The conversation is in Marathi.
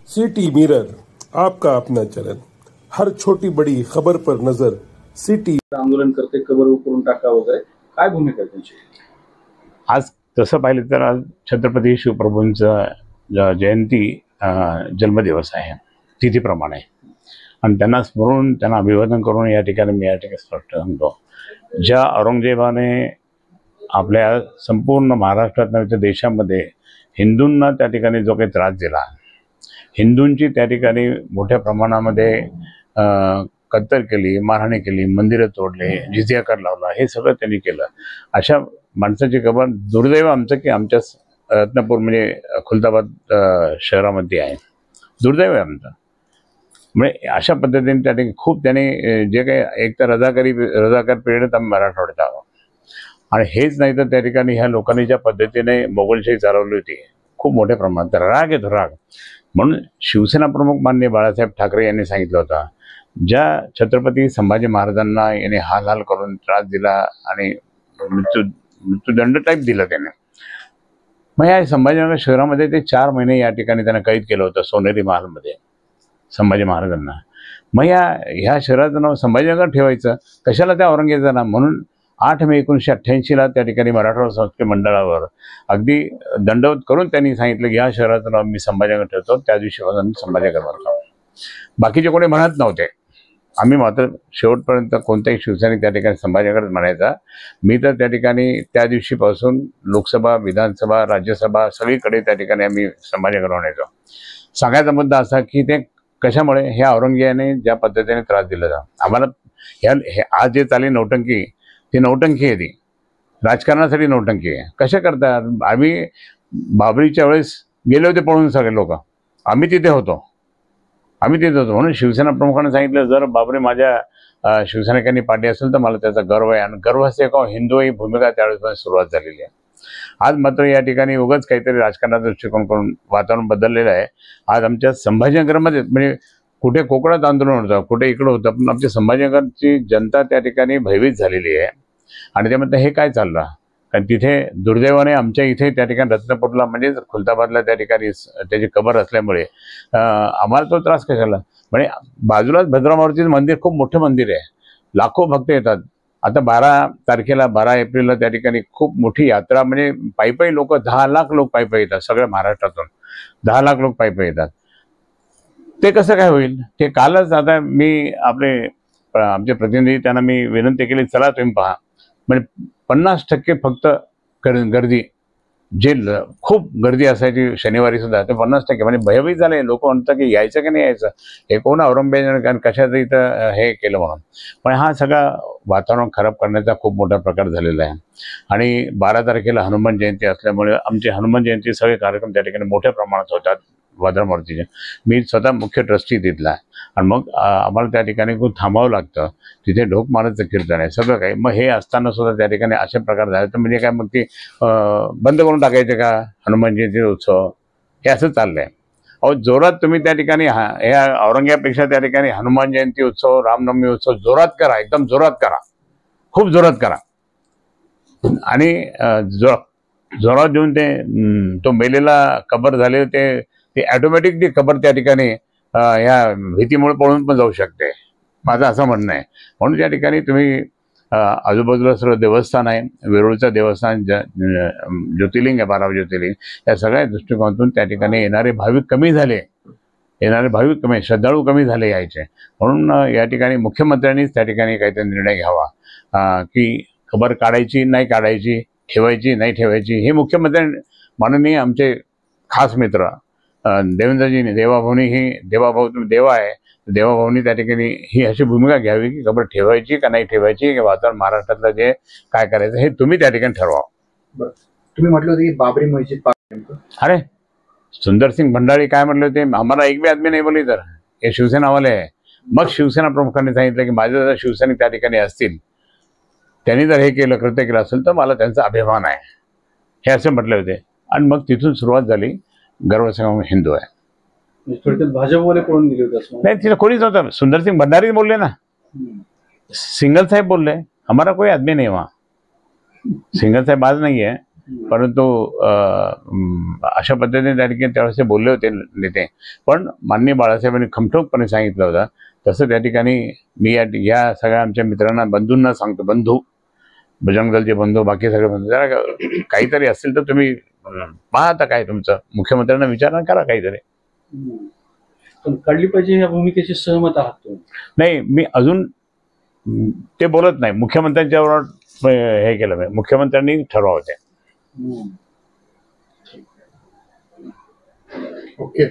सिटी मिरर, आपका अपना चैनल, हर छोटी बड़ी खबर पर नजर। सिटी आंदोलन करते, कबर करून टाका वगैरे, काय भूमिका आहे त्यांची? आज तसं पाहिलं तर आज छत्रपती शिवप्रभूंचा जयंती जन्मदिवस आहे तिथीप्रमाणे, आणि त्यांना स्मरून त्यांना अभिवादन करून या ठिकाणी मी या ठिकाणी स्पष्ट सांगतो, ज्या औरंगजेबाने आपल्या संपूर्ण महाराष्ट्रात नव्हे तर देशामध्ये हिंदूंना त्या ठिकाणी जो काही त्रास दिला, हिंदूंची त्या ठिकाणी मोठ्या प्रमाणामध्ये कत्तल केली, मारहाणी केली, मंदिरं तोडले, जिझिया कर लावला, हे सगळं त्यांनी केलं. अशा माणसाची खबर दुर्दैव आमचं की आमच्या रत्नापूर म्हणजे खुलताबाद शहरामध्ये आहे. दुर्दैव आहे आमचं. म्हणजे अशा पद्धतीने त्या ठिकाणी खूप त्याने जे काही एक तर रजाकार पिरियड आम्ही मराठवाड्यात आहोत, आणि हेच नाही तर त्या ठिकाणी ह्या लोकांनी ज्या पद्धतीने मोगलशाही चालवली होती खूप मोठ्या प्रमाणात, राग येतो राग. म्हणून शिवसेना प्रमुख माननीय बाळासाहेब ठाकरे यांनी सांगितलं होतं, ज्या छत्रपती संभाजी महाराजांना याने हाल करून त्रास दिला आणि मृत्यूदंड टाईप दिला त्याने, मग या संभाजीनगर शहरामध्ये ते 4 महिने या ठिकाणी त्यांना कैद केलं होतं सोनेरी महालमध्ये संभाजी महाराजांना. मग ह्या शहराचं नाव संभाजीनगर ठेवायचं कशाला त्या औरंगजेबाचं नाव? म्हणून 8 मे 1988 त्या ठिकाणी मराठवाडा संस्कृती मंडळावर अगदी दंडवत करून त्यांनी सांगितलं की ह्या शहराचं नाव मी संभाजीनगर ठेवतो. त्या दिवशीपासून मी संभाजीनगर म्हणतो. बाकीचे कोणी म्हणत नव्हते. आम्ही मात्र शेवटपर्यंत कोणत्याही शिवसैनिक त्या ठिकाणी संभाजीनगरच म्हणायचा. मी तर त्या ठिकाणी त्या दिवशीपासून लोकसभा, विधानसभा, राज्यसभा सगळीकडे त्या ठिकाणी आम्ही संभाजीनगर म्हणायचो. सांगायचा मुद्दा असा की ते कशामुळे ह्या औरंगजेबाने ज्या पद्धतीने त्रास दिला जा आम्हाला, हे आज जे चालली नौटंकी, ती नौटंकी आहे, ती राजकारणासाठी नौटंकी आहे. कशा करतात? आम्ही बाबरीच्या वेळेस गेले होते पळून सगळे लोक, आम्ही तिथे होतो. म्हणून शिवसेना प्रमुखांनी सांगितलं, जर बाबरी माझ्या शिवसैनिकांनी पाडली असेल तर मला त्याचा गर्व आहे, आणि गर्व असे का हिंदू ही भूमिका त्यावेळेस सुरुवात झालेली आहे. आज मात्र या ठिकाणी उगाच काहीतरी राजकारणाचा दृष्टिकोन करून वातावरण बदललेलं आहे. आज आमच्या संभाजीनगरमध्ये म्हणजे कुठे कोकणात आंदोलन होतं, कुठे इकडं होतं, पण आमच्या संभाजीनगरची जनता त्या ठिकाणी भयभीत झालेली आहे. आणि त्यामध्ये हे काय चाललं, कारण तिथे दुर्दैवाने आमच्या इथे त्या ठिकाणी रत्नापूरला म्हणजे खुलताबादला त्या ठिकाणी त्याची कबर असल्यामुळे आम्हाला तो त्रास कशाला? म्हणजे बाजूलाच भद्रामारुतीचं मंदिर खूप मोठं मंदिर आहे, लाखो भक्त येतात. आता 12 एप्रिलला त्या ठिकाणी खूप मोठी यात्रा, म्हणजे पायी लोक 10 लाख लोक पायी येतात. सगळ्या महाराष्ट्रातून 10 लाख लोक पायी येतात. ते कसं काय होईल? ते कालच आता मी आमचे प्रतिनिधी त्यांना मी विनंती केली, चला तुम्ही पहा. म्हणजे 50% फक्त गर्दी, जे खूप गर्दी असायची शनिवारी सुद्धा, ते 50%. म्हणजे भयभीत झाले लोक. म्हणतात की यायचं की नाही यायचं, हे कोण औरंगजेबाने कशाचं इथं हे केलं म्हणून. पण हा सगळा वातावरण खराब करण्याचा खूप मोठा प्रकार झालेला आहे. आणि 12 तारखेला हनुमान जयंती असल्यामुळे आमचे हनुमान जयंती सगळे कार्यक्रम त्या ठिकाणी मोठ्या प्रमाणात होतात भद्रामारुतीचे. मी स्वतः मुख्य ट्रस्टी तिथला, आणि मग आम्हाला त्या ठिकाणी खूप थांबावं लागतं. तिथे ढोक मारायचं कीर्तन आहे, सगळं काही. मग हे असताना सुद्धा त्या ठिकाणी असे प्रकार झाले तर म्हणजे काय मग ते बंद करून टाकायचे का हनुमान जयंती उत्सव? हे असं चाललंय. अहो, जोरात तुम्ही त्या ठिकाणी ह्या औरंगजेबापेक्षा त्या ठिकाणी हनुमान जयंती उत्सव, रामनवमी उत्सव जोरात करा, एकदम जोरात करा, खूप जोरात करा. आणि जोरात देऊन तो मेलेला कबर झाले ते ऑटोमॅटिक ती कबर त्या ठिकाणी ह्या भीतीमुळे पळून पण जाऊ शकते, माझं असं म्हणणं आहे. म्हणून त्या ठिकाणी तुम्ही आजूबाजूला सर्व देवस्थान आहे, वेरूळचं देवस्थान, ज्योतिर्लिंग आहे, 12 ज्योतिर्लिंग, या सगळ्या दृष्टिकोनातून त्या ठिकाणी येणारे भाविक कमी झाले, श्रद्धाळू कमी झाले यायचे. म्हणून या ठिकाणी मुख्यमंत्र्यांनीच त्या ठिकाणी काहीतरी निर्णय घ्यावा की खबर काढायची नाही काढायची, ठेवायची नाही ठेवायची. हे मुख्यमंत्री माननीय आमचे खास मित्र देवेंद्रजींनी, देवाभाऊनी देवा आहे, देवाभाऊनी त्या ठिकाणी ही अशी भूमिका घ्यावी की खबर ठेवायची का नाही ठेवायची, किंवा वातावरण महाराष्ट्रातलं जे काय करायचं हे तुम्ही त्या ठिकाणी ठरवा. तुम्ही म्हटलं होतं की बाबरी मस्जिद, अरे सुंदरसिंग भंडारी काय म्हटले होते, आम्हाला एक बी आदमी नाही बोलली तर हे शिवसेनावाले आहे. मग शिवसेना प्रमुखांनी सांगितलं की माझे जर शिवसैनिक त्या ठिकाणी असतील, त्यांनी जर हे केलं, कृत्य केलं असेल तर मला त्यांचा अभिमान आहे, हे असे म्हटले होते. आणि मग तिथून सुरुवात झाली. गर्वसंगम हिंदू आहे. भाजपवाले पळून गेले होते? नाही, तिला कोणीच नव्हतं. सुंदरसिंग भंडारी बोलले ना, सिंगल साहेब बोलले, हमारा कोई आदमी नहीं वहाँ. सिंगल साहेब आज नहीं है, परंतु अशा पद्धतीने त्या ठिकाणी त्यावेळेस ते बोलले होते नेते. पण माननीय बाळासाहेबांनी खमठोकपणे सांगितलं होतं. तसं त्या ठिकाणी मी या सगळ्या आमच्या मित्रांना, बंधूंना सांगतो, बंधू, बजरंग दलचे बंधू, बाकी सगळे बंधू, जरा काहीतरी असेल तर तुम्ही पहा, आता काय तुमचं मुख्यमंत्र्यांना विचारणा करा काहीतरी. पण कळली पाहिजे या भूमिकेशी सहमत आहात तुम्ही? नाही, मी अजून ते बोलत नाही. मुख्यमंत्र्यांच्यावर हे केलं मी, मुख्यमंत्र्यांनी ठरवावं ते. हम्म. ओके.